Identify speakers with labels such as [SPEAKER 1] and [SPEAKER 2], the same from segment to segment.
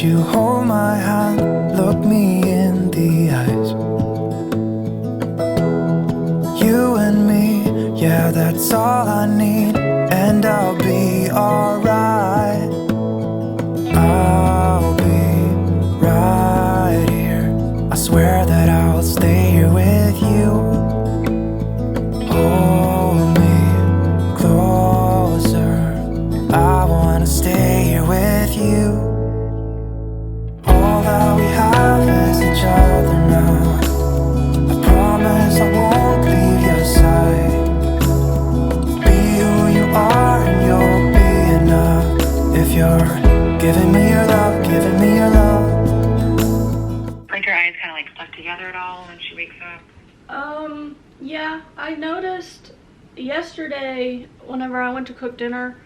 [SPEAKER 1] you hold my hand, look me in the eyes. You and me, yeah, that's all I need, and I'll be alright. I'll be right here. I swear that I'll stay here with you. Hold me closer. I wanna stay here with you. All that we have is each other now. I promise I won't leave your side. Be who you are and you'll be enough. If you're giving me your love, giving me your love.
[SPEAKER 2] Like her eyes kind of like stuck together at all when she wakes up?
[SPEAKER 3] Yeah, I noticed yesterday whenever I went to cook dinner,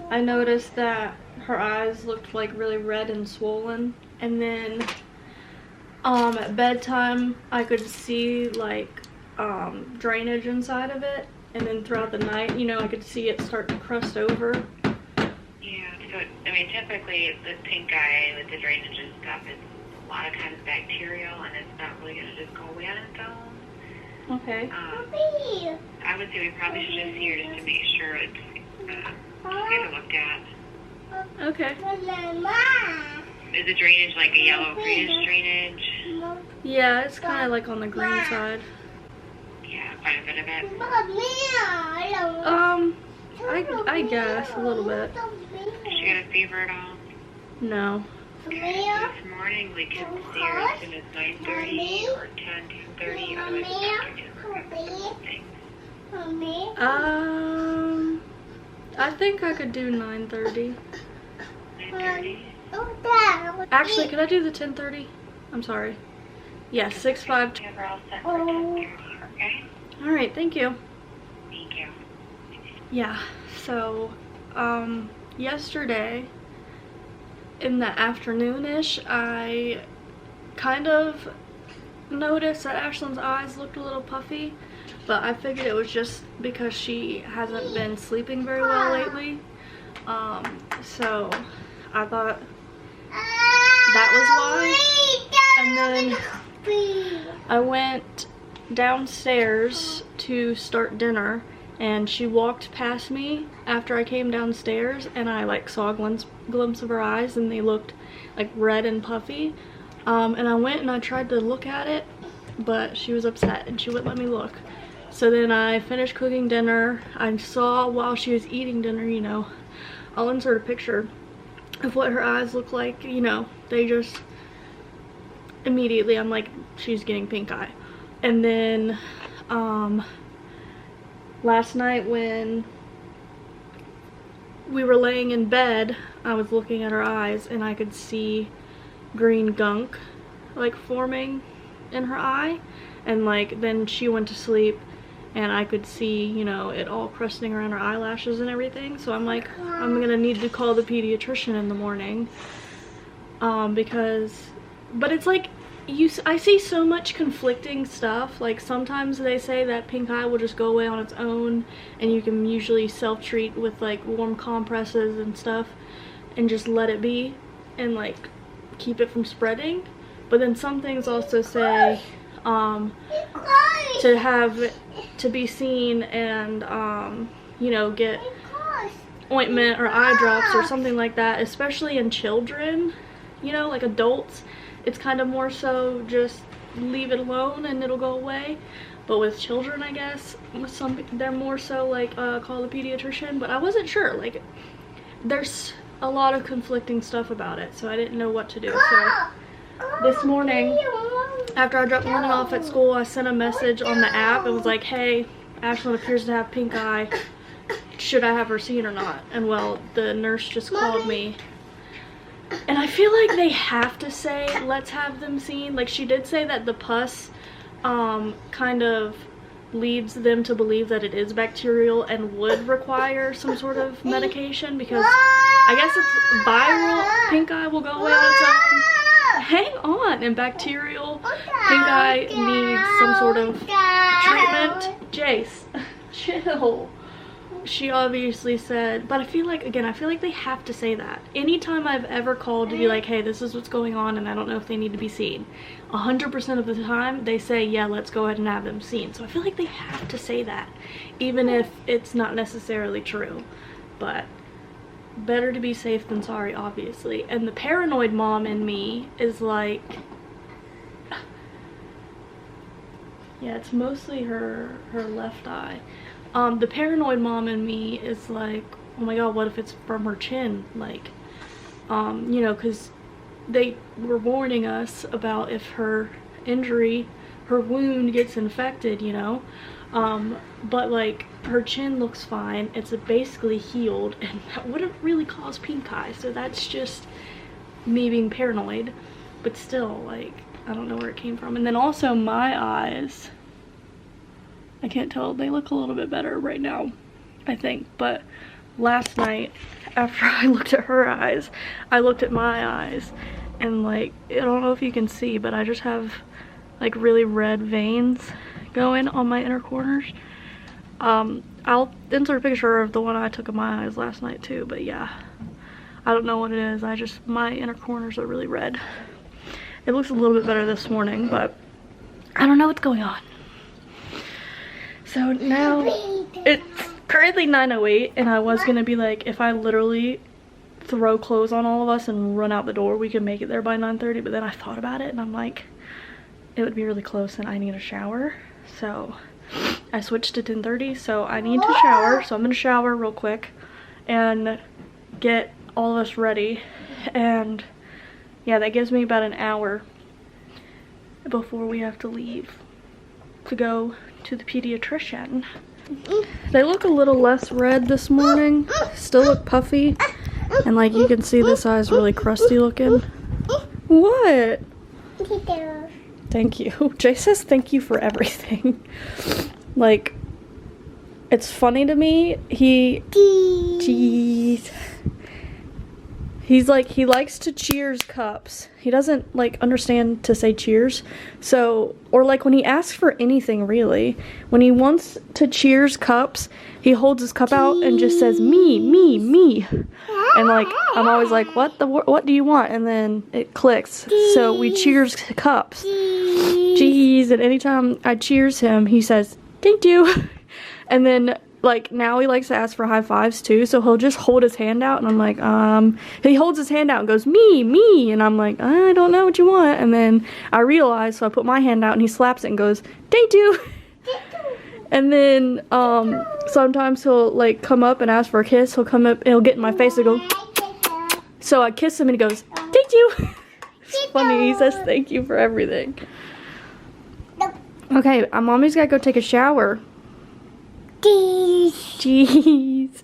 [SPEAKER 3] I noticed that her eyes looked like really red and swollen, and then at bedtime I could see like drainage inside of it, and then throughout the night, you know, I could see it start to crust over.
[SPEAKER 2] Yeah, so I mean typically the pink eye with the drainage and stuff is a lot of times bacterial, and it's not really going to just go away on its own.
[SPEAKER 3] Okay.
[SPEAKER 2] I would say we probably should just see her just to make sure it's get her looked at.
[SPEAKER 3] Okay.
[SPEAKER 2] Is the drainage like a yellow greenish drainage?
[SPEAKER 3] Yeah, it's kind of like on the green side.
[SPEAKER 2] Yeah, quite a bit of it.
[SPEAKER 3] I guess a little bit.
[SPEAKER 2] Does she got a fever at all?
[SPEAKER 3] No.
[SPEAKER 2] Okay, so this morning we can see her as soon as 9:30 or 10:30. Otherwise, we'll have to do things.
[SPEAKER 3] I think I could do 9:30.
[SPEAKER 2] 9:30.
[SPEAKER 3] Actually, could I do the 10:30? I'm sorry. Yeah, 6-5.
[SPEAKER 2] We have her all set for 10:30. Okay.
[SPEAKER 3] All right, thank you.
[SPEAKER 2] Thank you.
[SPEAKER 3] Yeah. So, yesterday in the afternoon-ish, I kind of noticed that Ashlyn's eyes looked a little puffy, but I figured it was just because she hasn't been sleeping very well lately. So I thought that was why. And then I went downstairs to start dinner, and she walked past me after I came downstairs, and I like saw a glimpse of her eyes, and they looked like red and puffy. And I went and I tried to look at it, but she was upset and she wouldn't let me look. So then I finished cooking dinner. I saw while she was eating dinner, you know, I'll insert a picture of what her eyes look like. You know, they just immediately, I'm like, she's getting pink eye. And then last night when we were laying in bed, I was looking at her eyes and I could see green gunk like forming in her eye, and like then she went to sleep and I could see, you know, it all crusting around her eyelashes and everything. So I'm like, I'm gonna need to call the pediatrician in the morning, because, but it's like, I see so much conflicting stuff. Like sometimes they say that pink eye will just go away on its own, and you can usually self-treat with like warm compresses and stuff and just let it be and like keep it from spreading. But then some things also say to be seen and you know, get ointment or eye drops or something like that, especially in children. You know, like adults, it's kind of more so just leave it alone and it'll go away. But with children, I guess they're more so like call the pediatrician. But I wasn't sure, like there's a lot of conflicting stuff about it, so I didn't know what to do. So this morning, after I dropped Morgan off at school, I sent a message on the app. It was like, hey, Ashlyn appears to have pink eye. Should I have her seen or not? And well, the nurse just called me. And I feel like they have to say, let's have them seen. Like she did say that the pus kind of leads them to believe that it is bacterial and would require some sort of medication, because I guess it's viral pink eye will go away on its own. Hang on, and bacterial pink eye needs some sort of treatment. Jace, chill. she obviously said, but I feel like, again, I feel like they have to say that. Anytime I've ever called to be like, hey, this is what's going on and I don't know if they need to be seen, 100% of the time they say, yeah, let's go ahead and have them seen. So I feel like they have to say that, even if it's not necessarily true. But better to be safe than sorry, obviously. And the paranoid mom in me is like, yeah, it's mostly her left eye. The paranoid mom in me is like, oh my god, what if it's from her chin? Like, you know, because they were warning us about if her injury, her wound gets infected, you know. But like, her chin looks fine. It's basically healed, and that wouldn't really cause pink eye. So that's just me being paranoid. But still, like, I don't know where it came from. And then also my eyes, I can't tell, they look a little bit better right now, I think. But last night, after I looked at her eyes, I looked at my eyes, and like, I don't know if you can see, but I just have like really red veins going on my inner corners. I'll insert a picture of the one I took of my eyes last night too, but yeah, I don't know what it is. My inner corners are really red. It looks a little bit better this morning, but I don't know what's going on. So now it's currently 9:08, and I was gonna be like, if I literally throw clothes on all of us and run out the door, we can make it there by 9:30. But then I thought about it, and I'm like, it would be really close and I need a shower. So I switched to 10:30, so I need to shower. So I'm gonna shower real quick and get all of us ready. And yeah, that gives me about an hour before we have to leave to go to the pediatrician. They look a little less red this morning, still look puffy, and like you can see this eye's really crusty looking. What? Thank you. Jay says thank you for everything. Like, it's funny to me, he's like, he likes to cheers cups. He doesn't like understand to say cheers. So, or like when he asks for anything really, when he wants to cheers cups, he holds his cup out and just says me, me, me. And like, I'm always like, what do you want? And then it clicks. So we cheers cups. Jeez, and anytime I cheers him, he says, thank you. And then like now he likes to ask for high fives too, so he'll just hold his hand out, and I'm like, he holds his hand out and goes, me, me, and I'm like, I don't know what you want. And then I realize, so I put my hand out and he slaps it and goes, thank you. And then sometimes he'll like come up and ask for a kiss. He'll come up, he'll get in my face and go, so I kiss him and he goes, thank you. It's funny, he says thank you for everything. Okay, mommy's gotta go take a shower. Jeez.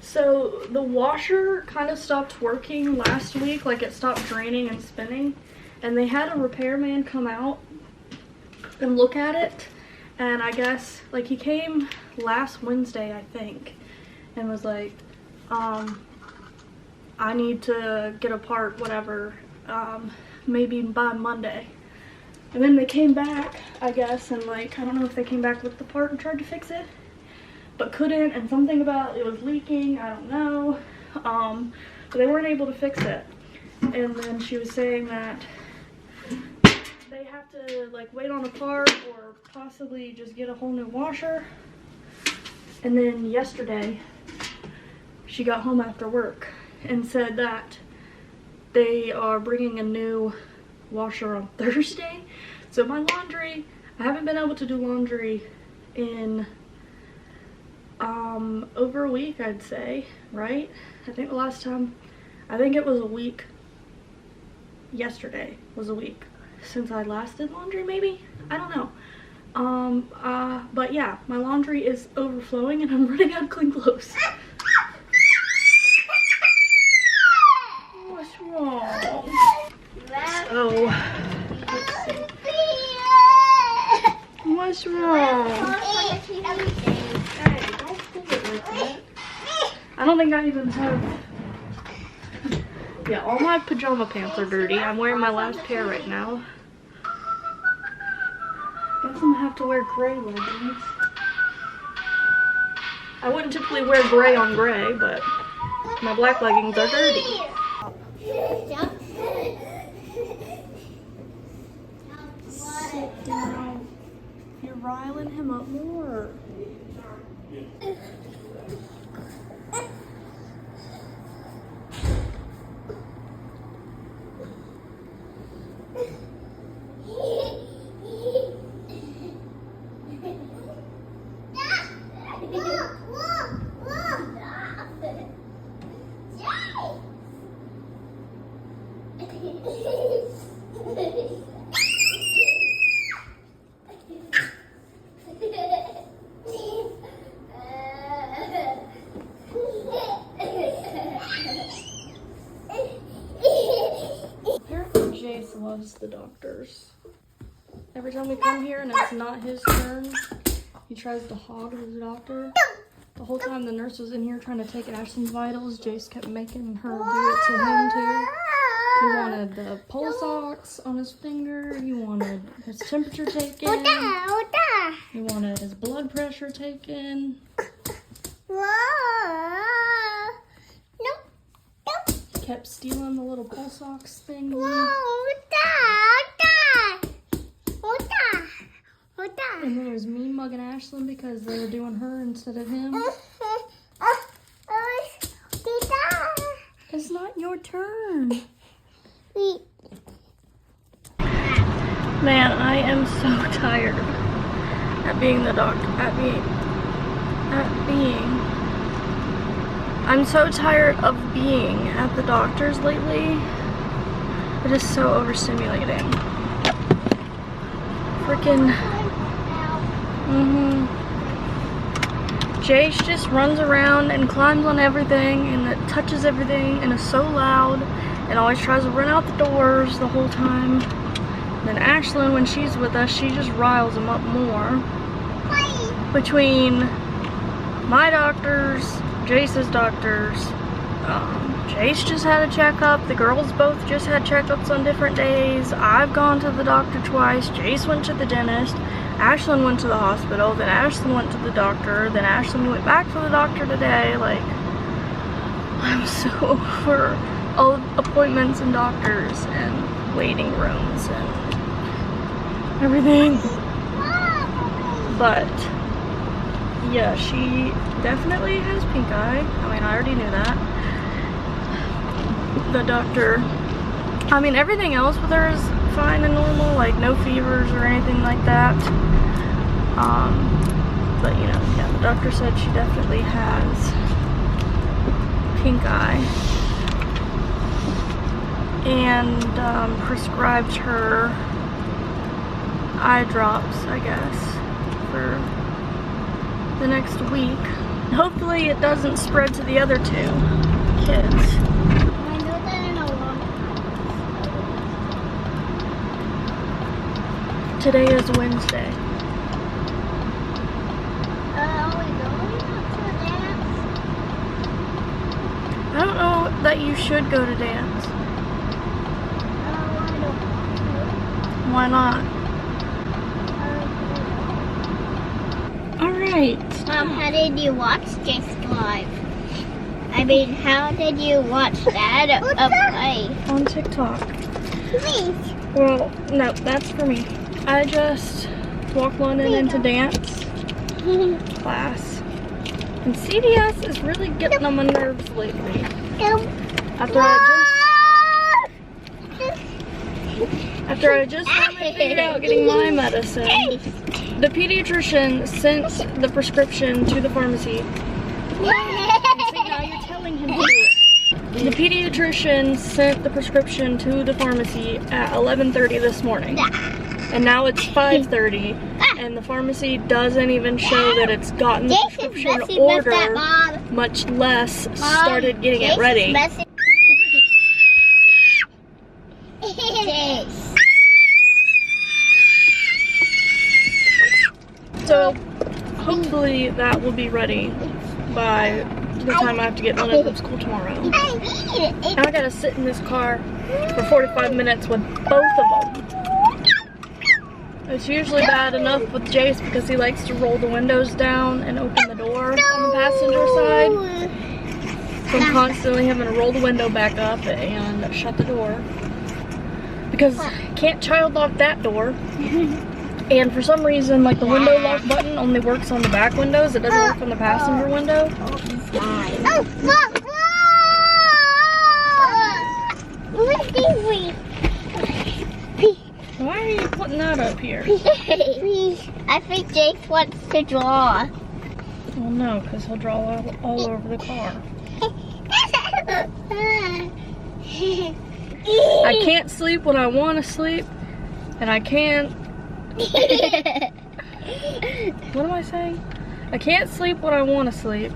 [SPEAKER 3] So the washer kind of stopped working last week, like it stopped draining and spinning, and they had a repairman come out and look at it, and I guess like he came last Wednesday I think and was like, I need to get a part, whatever, maybe by Monday. And then they came back, I guess, and like, I don't know if they came back with the part and tried to fix it, but couldn't, and something about it was leaking, I don't know. But they weren't able to fix it. And then she was saying that they have to like wait on a part or possibly just get a whole new washer. And then yesterday, she got home after work and said that they are bringing a new washer on Thursday. So my laundry, I haven't been able to do laundry in over a week, I'd say, right? I think the last time, I think it was a week, yesterday was a week since I last did laundry, maybe? I don't know. But yeah, my laundry is overflowing and I'm running out of clean clothes. What's wrong? So, let's see. What's wrong? Hey, don't pull it like that. I don't think I even have... Yeah, all my pajama pants are dirty. I'm wearing my last pair right now. Guess I'm gonna have to wear gray leggings. I wouldn't typically wear gray on gray, but my black leggings are dirty. Sit down. You're riling him up more. Apparently Jace loves the doctors. Every time we come here and it's not his turn, he tries to hog the doctor. The whole time the nurse was in here trying to take Ashlyn's vitals, Jace kept making her do it to him too. He wanted the pulse ox on his finger. He wanted his temperature taken. He wanted his blood pressure taken. He kept stealing the little pulse ox thing. And then it was me mugging Ashlyn because they were doing her instead of him. It's not your turn. Man, I am so tired at being the doctor. I'm so tired of being at the doctor's lately. It is so overstimulating. Freaking. Jace just runs around and climbs on everything and it touches everything and is so loud and always tries to run out the doors the whole time. And then Ashlyn, when she's with us, she just riles him up more. Between my doctors, Jace's doctors, Jace just had a checkup. The girls both just had checkups on different days. I've gone to the doctor twice. Jace went to the dentist. Ashlyn went to the hospital, then Ashlyn went to the doctor, then Ashlyn went back to the doctor today. Like, I'm so over all appointments and doctors and waiting rooms and everything. But, yeah, she definitely has pink eye. I mean, I already knew that. The doctor, I mean, everything else with her is fine and normal, like no fevers or anything like that. But you know, yeah, the doctor said she definitely has pink eye and prescribed her eye drops, I guess, for the next week. Hopefully it doesn't spread to the other two kids. Today is Wednesday.
[SPEAKER 4] Are we going to dance?
[SPEAKER 3] I don't know that you should go to dance.
[SPEAKER 4] I don't want to.
[SPEAKER 3] Why not? Alright.
[SPEAKER 4] How did you watch Jace live? I mean, how did you watch that play?
[SPEAKER 3] On TikTok.
[SPEAKER 4] Please.
[SPEAKER 3] Well, no, that's for me. I just walked London into dance class. And CDS is really getting on my nerves lately. After I just finally figured out getting my medicine, the pediatrician sent the prescription to the pharmacy. See, now you're telling him to do it. The pediatrician sent the prescription to the pharmacy at 11:30 this morning. And now it's 5:30, and the pharmacy doesn't even show that it's gotten the prescription order, much less started getting it ready. So hopefully that will be ready by the time I have to get London from school tomorrow. Now I gotta sit in this car for 45 minutes with both of them. It's usually bad enough with Jace because he likes to roll the windows down and open the door on the passenger side. So I'm constantly having to roll the window back up and shut the door. Because can't child lock that door. And for some reason, like the window lock button only works on the back windows. It doesn't work on the passenger window. Why are you putting that up here?
[SPEAKER 4] I think Jake wants to draw.
[SPEAKER 3] Well, no, because he'll draw all over the car. I can't sleep when I want to sleep, and I can't. What am I saying? I can't sleep when I want to sleep.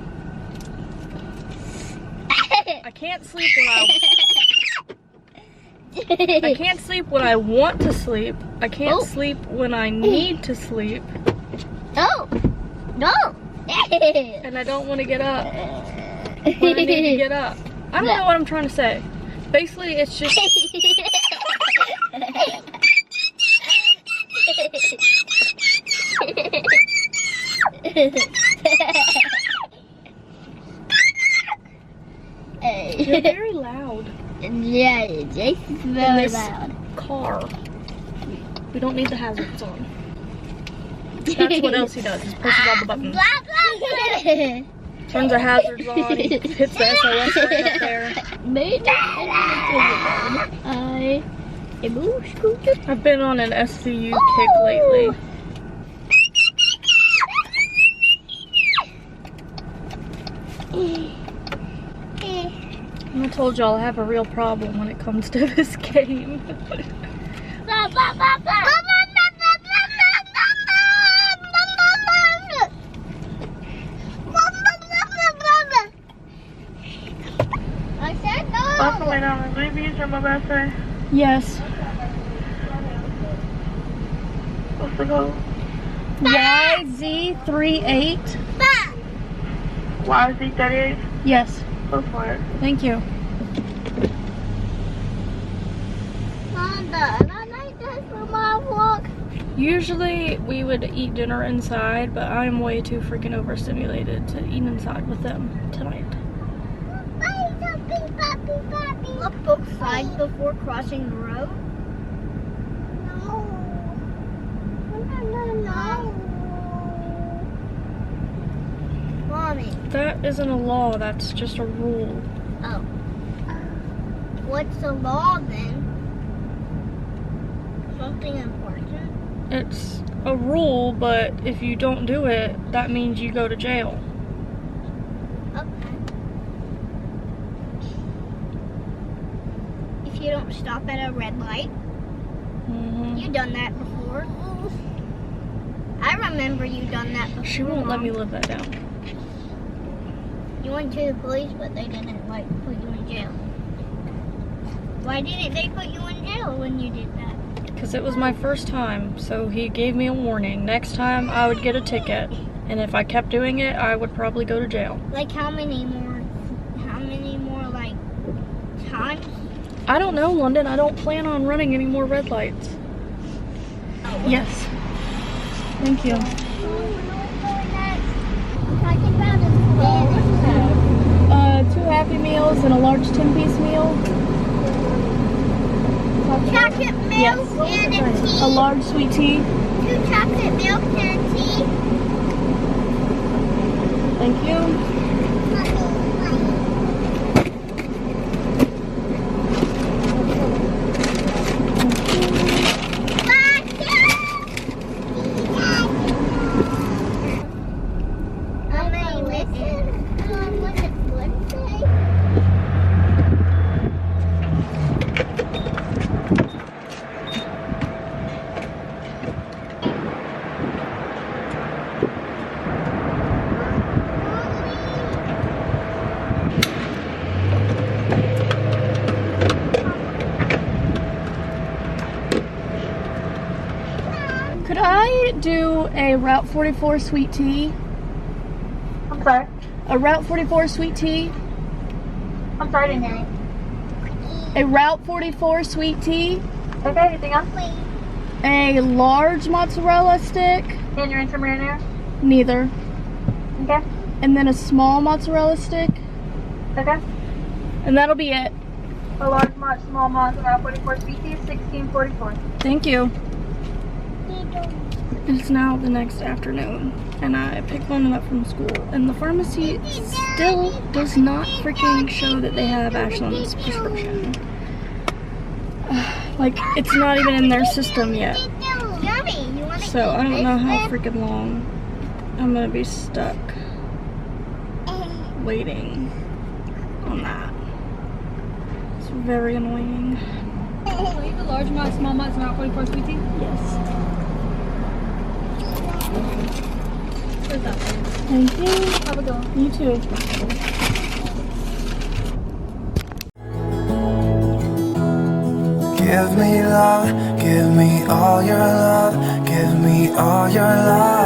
[SPEAKER 3] I can't sleep when I can't sleep when I want to sleep. I can't sleep when I need to sleep.
[SPEAKER 4] No.
[SPEAKER 3] And I don't want to get up when I need to get up. I don't know what I'm trying to say. Basically, it's just... You're very loud.
[SPEAKER 4] Yeah, Jason's very loud.
[SPEAKER 3] Car. We don't need the hazards on. That's what else he does. He pushes all the buttons. Turns the hazards on. He hits the SOS right up there. I've been on an SVU kick lately. I told y'all I have a real problem when it comes to this game.
[SPEAKER 4] I said no.
[SPEAKER 2] My birthday.
[SPEAKER 3] Yes.
[SPEAKER 2] What's the code?
[SPEAKER 3] YZ38.
[SPEAKER 2] YZ38?
[SPEAKER 3] Yes.
[SPEAKER 2] Go for it.
[SPEAKER 3] Thank you. Usually we would eat dinner inside, but I'm way too freaking overstimulated to eat inside with them tonight.
[SPEAKER 4] Look both sides before crossing the road. No. Mommy.
[SPEAKER 3] That isn't a law, that's just a rule.
[SPEAKER 4] Oh. What's the law then? Something important?
[SPEAKER 3] It's a rule, but if you don't do it, that means you go to jail.
[SPEAKER 4] Okay. If you don't stop at a red light? You've done that before. I remember you done that before.
[SPEAKER 3] She won't let me live that down.
[SPEAKER 4] You went to the police, but they didn't put you in jail. Why didn't they put you in jail when you did that?
[SPEAKER 3] Because it was my first time, so he gave me a warning. Next time I would get a ticket, and if I kept doing it, I would probably go to jail.
[SPEAKER 4] Like how many more like times?
[SPEAKER 3] I don't know, London. I don't plan on running any more red lights.
[SPEAKER 4] Oh.
[SPEAKER 3] Yes. Thank you. Two Happy Meals and a large 10-piece meal.
[SPEAKER 4] Chocolate milk
[SPEAKER 3] Yes.
[SPEAKER 4] and a tea.
[SPEAKER 3] A large sweet tea.
[SPEAKER 4] 2 chocolate milk and a tea.
[SPEAKER 3] Thank you. Could I do a Route 44 sweet tea?
[SPEAKER 2] I'm sorry.
[SPEAKER 3] A Route 44 sweet tea?
[SPEAKER 2] I'm sorry, I didn't hear you.
[SPEAKER 3] A Route 44 sweet tea?
[SPEAKER 2] Okay, anything else?
[SPEAKER 3] a large mozzarella stick.
[SPEAKER 5] And your interim marinara?
[SPEAKER 3] Neither.
[SPEAKER 5] Okay.
[SPEAKER 3] And then a small mozzarella stick.
[SPEAKER 5] Okay.
[SPEAKER 3] And that'll be it.
[SPEAKER 5] A large small mozzarella 44 species, 1644.
[SPEAKER 3] Thank you. It's now the next afternoon, and I picked one up from school, and the pharmacy still does not freaking show that they have Ashlyn's prescription. Like, it's not even in their system yet. So I don't know how freaking long I'm gonna be stuck waiting on that. It's very annoying.
[SPEAKER 5] So you have a large small mozzarella 44 sweet tea?
[SPEAKER 3] Yes.
[SPEAKER 5] Where's that?
[SPEAKER 3] Thank you.
[SPEAKER 5] Have a good one.
[SPEAKER 3] You too.
[SPEAKER 1] Give me love, give me all your love, give me all your love.